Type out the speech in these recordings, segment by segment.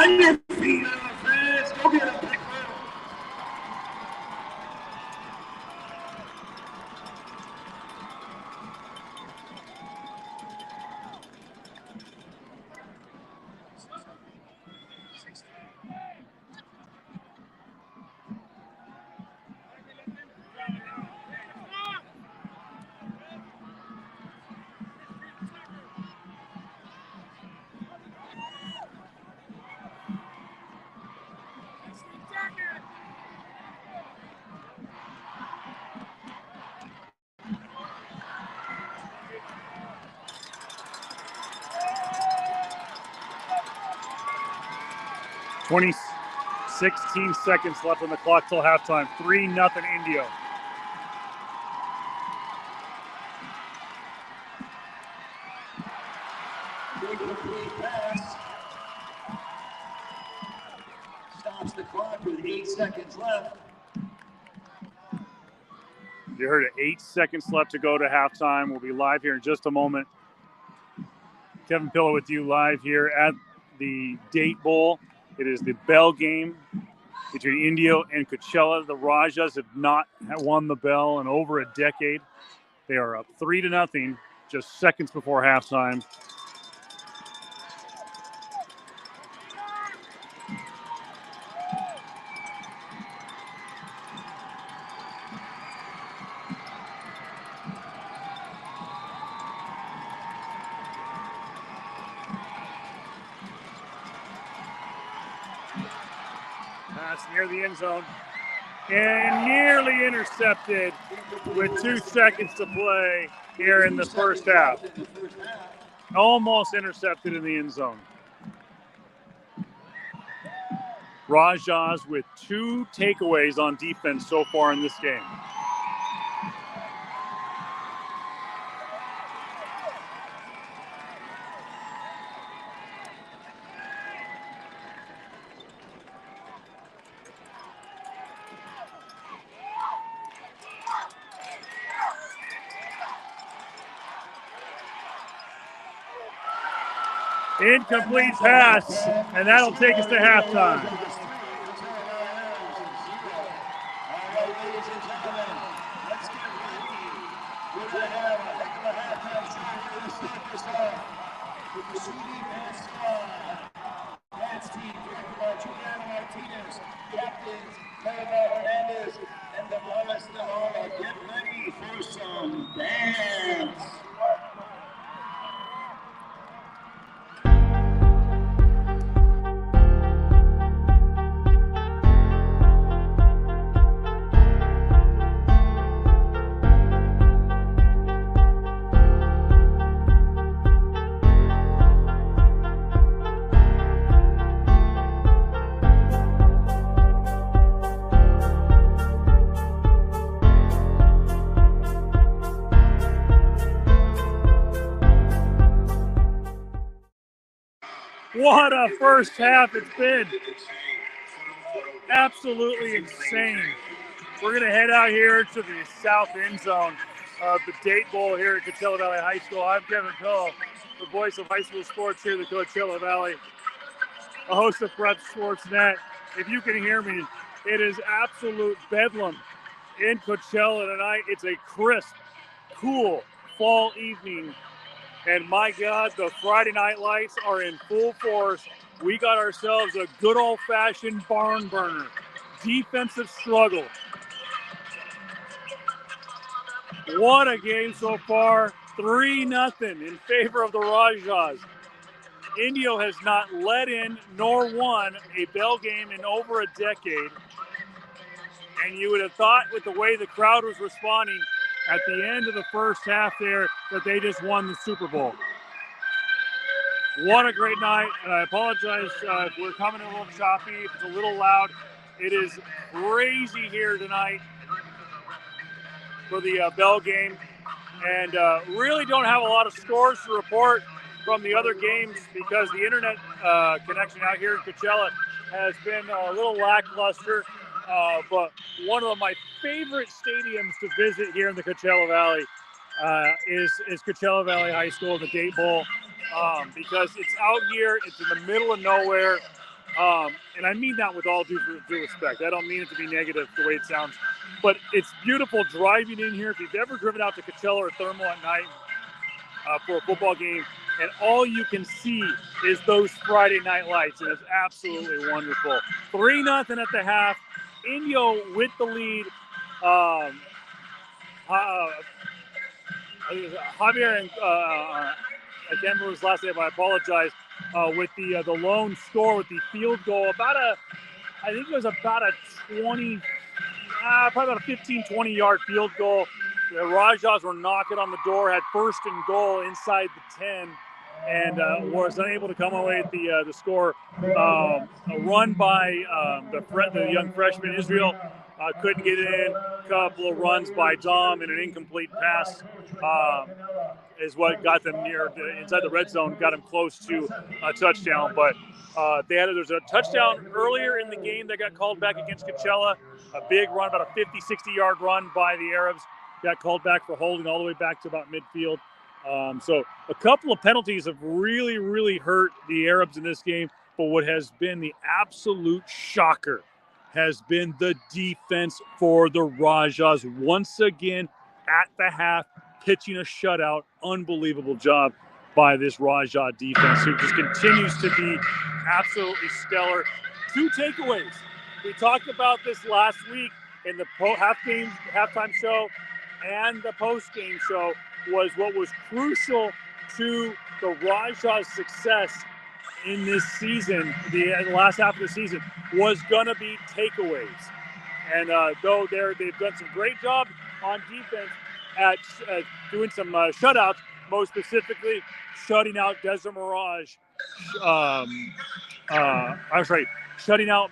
On your feet, fans. Go get him, Pickford. .16 seconds left on the clock till halftime. 3-0 Indio. Incomplete pass. Stops the clock with 8 seconds left. You heard it, 8 seconds left to go to halftime. We'll be live here in just a moment. Kevin Pillow with you live here at the Date Bowl. It is the bell game between Indio and Coachella. The Rajas have not won the bell in over a decade. They are up 3-0 just seconds before halftime. Pass near the end zone and nearly intercepted with 2 seconds to play here in the first half. Almost intercepted in the end zone. Rajas with 2 takeaways on defense so far in this game. Incomplete pass, and that'll take us to halftime. Get ready for some dance. What a first half it's been. Absolutely insane. We're going to head out here to the south end zone of the Date Bowl here at Coachella Valley High School. I'm Kevin Pillow, the voice of high school sports here at the Coachella Valley, a host of Prep Sportsnet. If you can hear me, it is absolute bedlam in Coachella tonight. It's a crisp, cool fall evening. And my God, the Friday night lights are in full force. We got ourselves a good old-fashioned barn burner. Defensive struggle. What a game so far. 3-0 in favor of the Rajas. Indio has not led in nor won a bell game in over a decade. And you would have thought with the way the crowd was responding at the end of the first half there that they just won the Super Bowl. What a great night, and I apologize if we're coming a little choppy, if it's a little loud. It is crazy here tonight for the bell game, and really don't have a lot of scores to report from the other games because the internet connection out here in Coachella has been a little lackluster. But one of my favorite stadiums to visit here in the Coachella Valley is Coachella Valley High School, the Date Bowl, because it's out here, it's in the middle of nowhere. And I mean that with all due respect. I don't mean it to be negative the way it sounds. But it's beautiful driving in here. If you've ever driven out to Coachella or Thermal at night for a football game, and all you can see is those Friday night lights, and it's absolutely wonderful. 3-0 at the half. Indio with the lead. Javier and I can't remember his last name, but I apologize. With the lone score with the field goal, I think it was about a 20, probably about a 15, 20-yard field goal. The Rajas were knocking on the door, had first and goal inside the 10, and was unable to come away with the score. A run by the young freshman Israel couldn't get it in. A couple of runs by Dom and an incomplete pass is what got them near inside the red zone, got them close to a touchdown. But there's a touchdown earlier in the game that got called back against Coachella. A big run, about a 50, 60-yard run by the Arabs, got called back for holding all the way back to about midfield. So a couple of penalties have really, really hurt the Arabs in this game. But what has been the absolute shocker has been the defense for the Rajas. Once again, at the half, pitching a shutout. Unbelievable job by this Rajah defense, who just continues to be absolutely stellar. 2 takeaways. We talked about this last week in the halftime show and the post-game show, was what was crucial to the Rajah's success in this season, the last half of the season, was going to be takeaways. And though they've done some great job on defense at doing some shutouts, most specifically shutting out Desert Mirage. Shutting out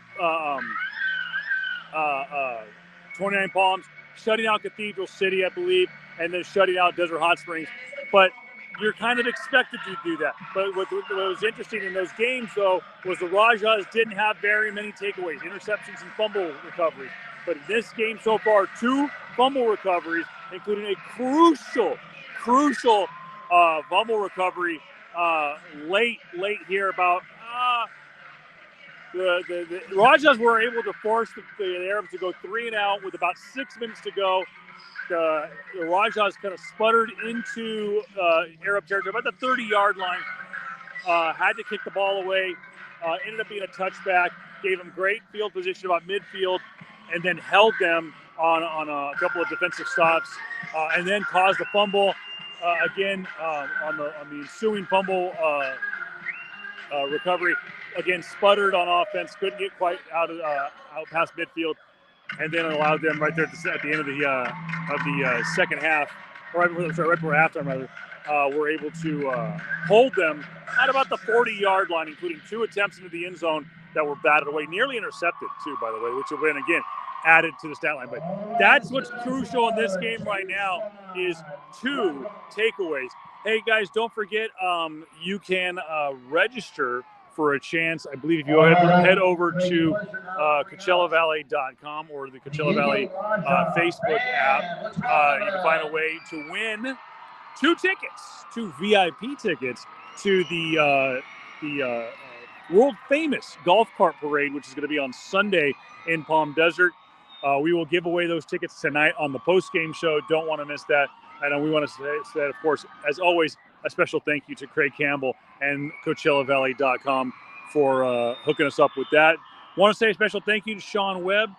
29 Palms, shutting out Cathedral City, I believe, and then shutting out Desert Hot Springs. But you're kind of expected to do that. But what was interesting in those games, though, was the Rajas didn't have very many takeaways, interceptions and fumble recoveries. But in this game so far, 2 fumble recoveries, including a crucial fumble recovery late here about the Rajas were able to force the Arabs to go 3 and out with about 6 minutes to go. The Rajas kind of sputtered into Arab territory, about the 30-yard line. Had to kick the ball away. Ended up being a touchback. Gave them great field position about midfield, and then held them on a couple of defensive stops, and then caused a fumble again on the ensuing fumble recovery. Again, sputtered on offense, couldn't get quite out past midfield, and then allowed them right there at the end of the second half, or right before halftime rather, were able to hold them at about the 40-yard line, including 2 attempts into the end zone that were batted away, nearly intercepted too, by the way, which have been again added to the stat line. But that's what's crucial in this game right now is 2 takeaways. Hey guys, don't forget you can register for a chance. I believe if you head over to CoachellaValley.com or the Coachella Valley Facebook app, you can find a way to win 2 tickets, 2 VIP tickets to the world famous golf cart parade, which is going to be on Sunday in Palm Desert. We will give away those tickets tonight on the post-game show. Don't want to miss that. And we want to say, of course, as always, a special thank you to Craig Campbell and CoachellaValley.com for hooking us up with that. Want to say a special thank you to Sean Webb,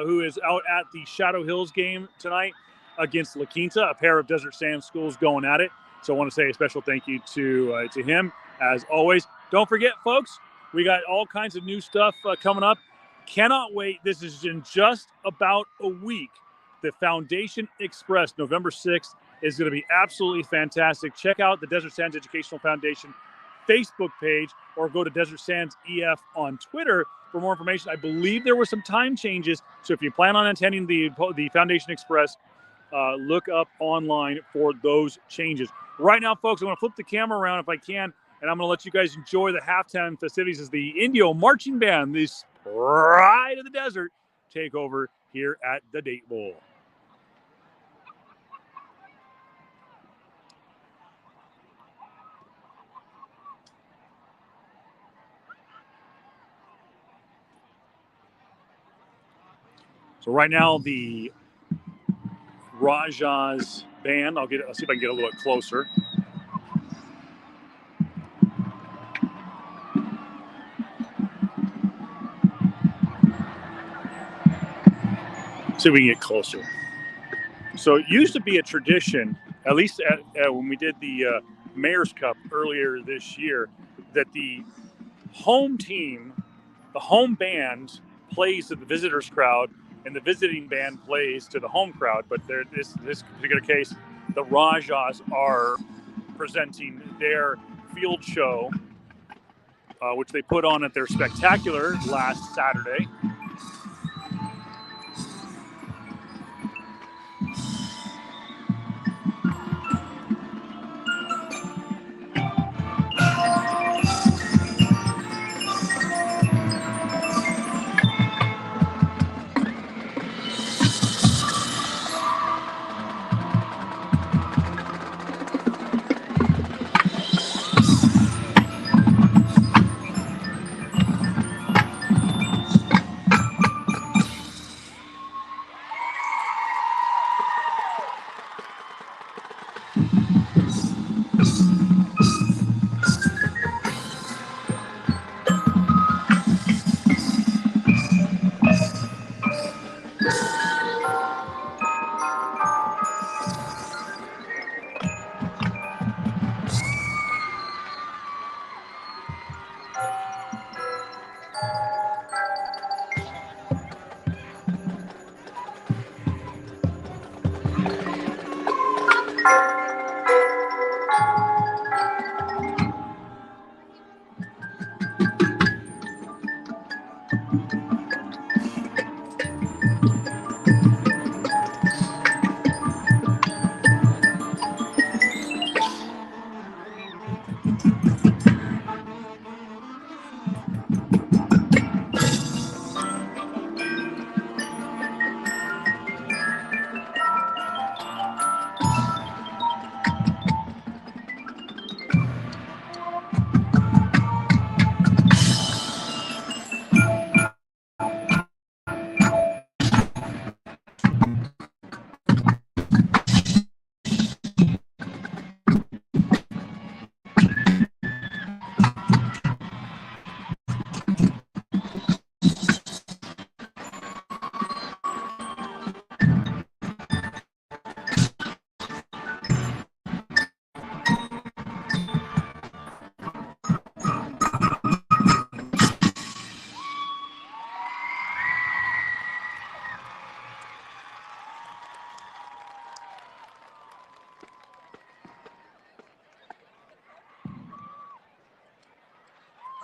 who is out at the Shadow Hills game tonight against La Quinta, a pair of Desert Sand schools going at it. So I want to say a special thank you to him, as always. Don't forget, folks, we got all kinds of new stuff coming up. Cannot wait. This is in just about a week. The Foundation Express, November 6th, is going to be absolutely fantastic. Check out the Desert Sands Educational Foundation Facebook page or go to Desert Sands EF on Twitter for more information. I believe there were some time changes, so if you plan on attending the Foundation Express, look up online for those changes. Right now, folks, I want to flip the camera around if I can, and I'm going to let you guys enjoy the halftime festivities as the Indio Marching Band, this Pride of the Desert, take over here at the Date Bowl. So right now the Raja's band, I'll see if I can get a little bit closer. See if we can get closer. So it used to be a tradition, at least when we did the Mayor's Cup earlier this year, that the home team, the home band, plays to the visitors crowd, and the visiting band plays to the home crowd. But this particular case, the Rajas are presenting their field show, which they put on at their spectacular last Saturday.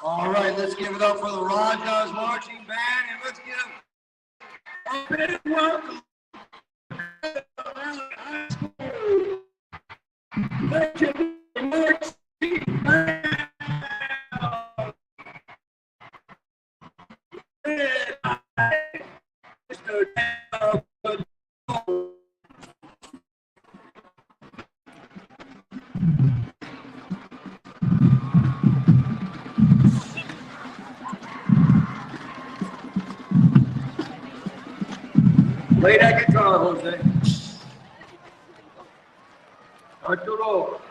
All right, let's give it up for the Rajas marching band, and let's give a big welcome to the Valley High School legendary marching band. Led by Mr. Dan. Play that guitar, Jose. Arturo.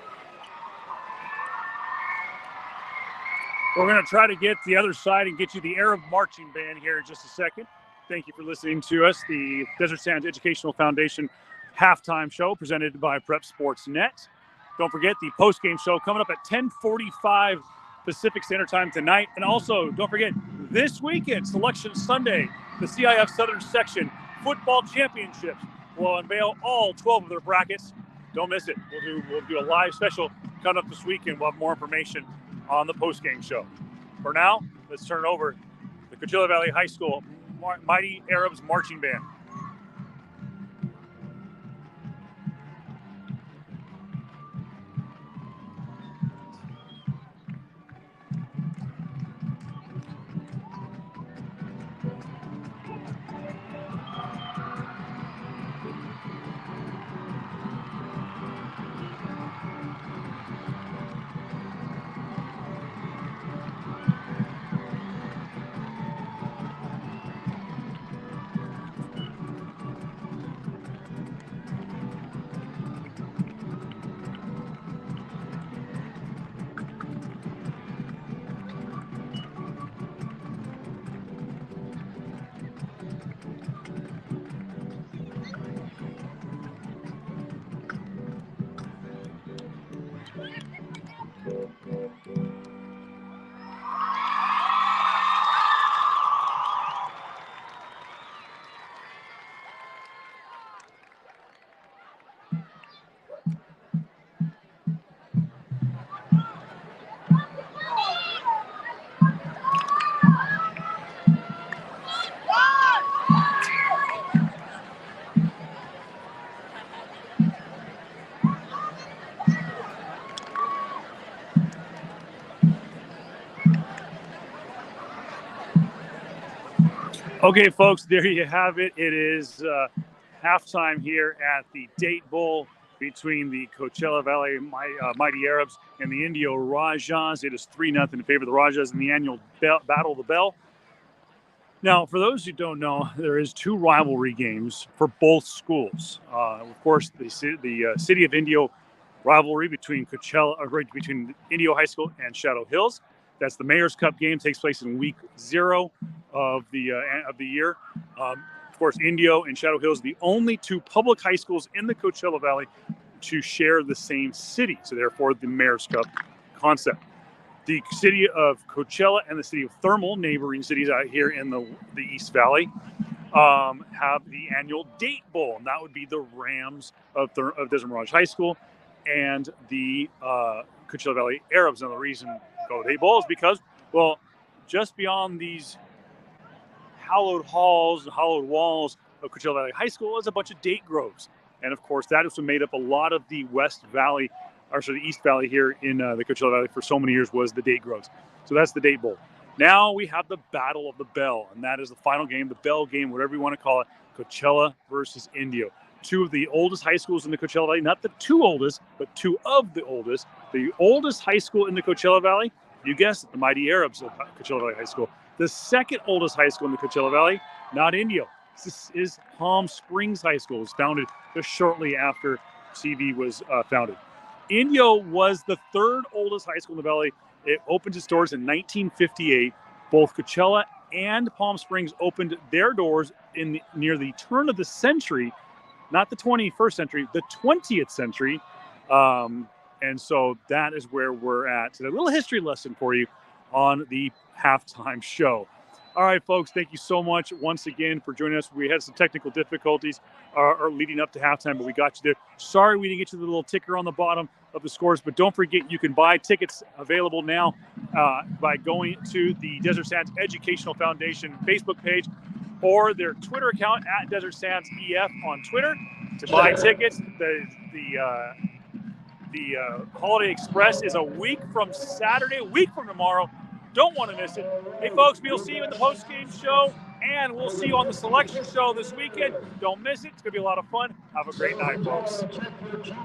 We're going to try to get the other side and get you the Arab marching band here in just a second. Thank you for listening to us, the Desert Sands Educational Foundation halftime show presented by Prep Sports Net. Don't forget the post-game show coming up at 10:45 Pacific Standard Time tonight. And also, don't forget, this weekend, Selection Sunday, the CIF Southern Section Football Championships will unveil all 12 of their brackets. Don't miss it. We'll do a live special coming up this weekend. We'll have more information on the post-game show. For now, let's turn it over to the Coachella Valley High School Mighty Arabs Marching Band. Okay, folks, there you have it. It is halftime here at the Date Bowl between the Coachella Valley Mighty Arabs and the Indio Rajas. It is 3-0 in favor of the Rajas in the annual Battle of the Bell. Now, for those who don't know, there is 2 rivalry games for both schools. Of course, the City of Indio rivalry between between Indio High School and Shadow Hills. That's the Mayor's Cup game. Takes place in week 0 of the year. Of course, Indio and Shadow Hills, the only 2 public high schools in the Coachella Valley to share the same city. So therefore, the Mayor's Cup concept. The city of Coachella and the city of Thermal, neighboring cities out here in the East Valley, have the annual Date Bowl, and that would be the Rams of Desert Mirage High School and the Coachella Valley Arabs. And the reason called the Date Bowl is because, well, just beyond these hallowed halls and hallowed walls of Coachella Valley High School is a bunch of date groves. And of course, that is what made up a lot of the West Valley, or sorry, the East Valley here in the Coachella Valley for so many years was the date groves. So that's the Date Bowl. Now we have the Battle of the Bell, and that is the final game, the Bell game, whatever you want to call it, Coachella versus Indio. 2 of the oldest high schools in the Coachella Valley, not the 2 oldest, but 2 of the oldest. The oldest high school in the Coachella Valley, you guessed it, the Mighty Arabs of Coachella Valley High School. The second oldest high school in the Coachella Valley, not Indio. This is Palm Springs High School. It was founded just shortly after CV was founded. Indio was the 3rd oldest high school in the valley. It opened its doors in 1958. Both Coachella and Palm Springs opened their doors near the turn of the century, not the 21st century, the 20th century. And so that is where we're at. So a little history lesson for you on the halftime show. All right, folks, thank you so much once again for joining us. We had some technical difficulties leading up to halftime, but we got you there. Sorry we didn't get you the little ticker on the bottom of the scores, but don't forget you can buy tickets available now by going to the Desert Sands Educational Foundation Facebook page or their Twitter account at Desert Sands EF on Twitter to buy tickets. The Holiday Express is a week from Saturday, a week from tomorrow. Don't want to miss it. Hey, folks, we'll see you in the post-game show, and we'll see you on the selection show this weekend. Don't miss it. It's going to be a lot of fun. Have a great night, folks. Check your ticket.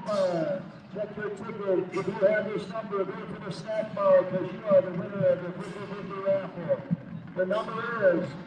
If you have this number, go to the snack bar because you are the winner of the 50-50 raffle. The number is